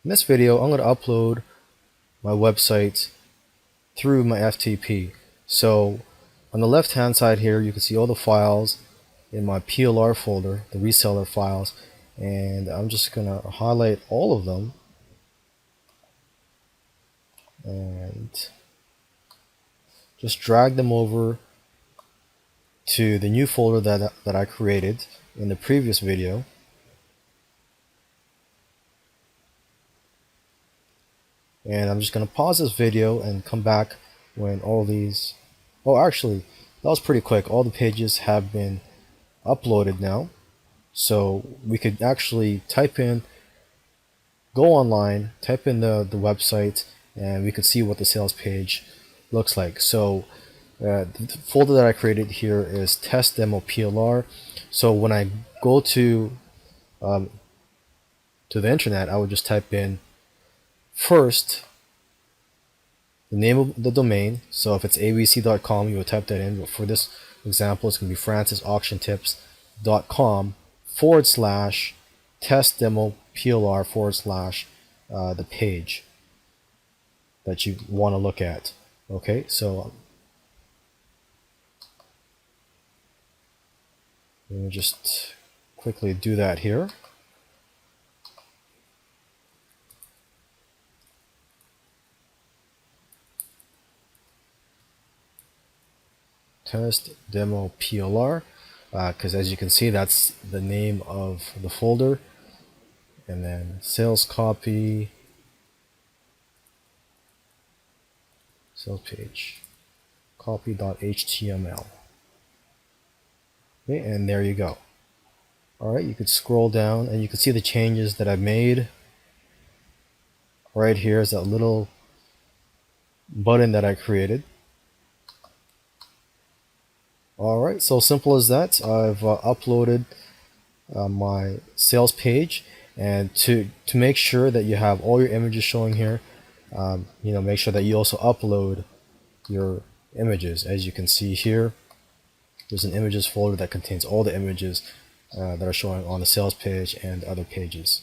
In this video, I'm going to upload my website through my FTP. So on the left hand side here, you can see all the files in my PLR folder, the reseller files, and I'm just going to highlight all of them and just drag them over to the new folder that I created in the previous video. And I'm just going to pause this video and come back when all these, oh actually that was pretty quick, all the pages have been uploaded now. So we could actually go online, type in the website, and we could see what the sales page looks like. So the folder that I created here is test demo PLR. So when I go to the internet, I would just type in first the name of the domain. So if it's abc.com, you would type that in. But for this example, it's going to be francisauktiontips.com/test demo PLR/ the page that you want to look at. Okay, so let me just quickly do that here. Test demo PLR, because as you can see, that's the name of the folder. And then sales copy, sales page, copy.html. Okay, and there you go. Alright, you could scroll down and you can see the changes that I've made. Right here is that little button that I created. Alright, so simple as that. I've uploaded my sales page, and to make sure that you have all your images showing here, make sure that you also upload your images. As you can see here, there's an images folder that contains all the images that are showing on the sales page and other pages.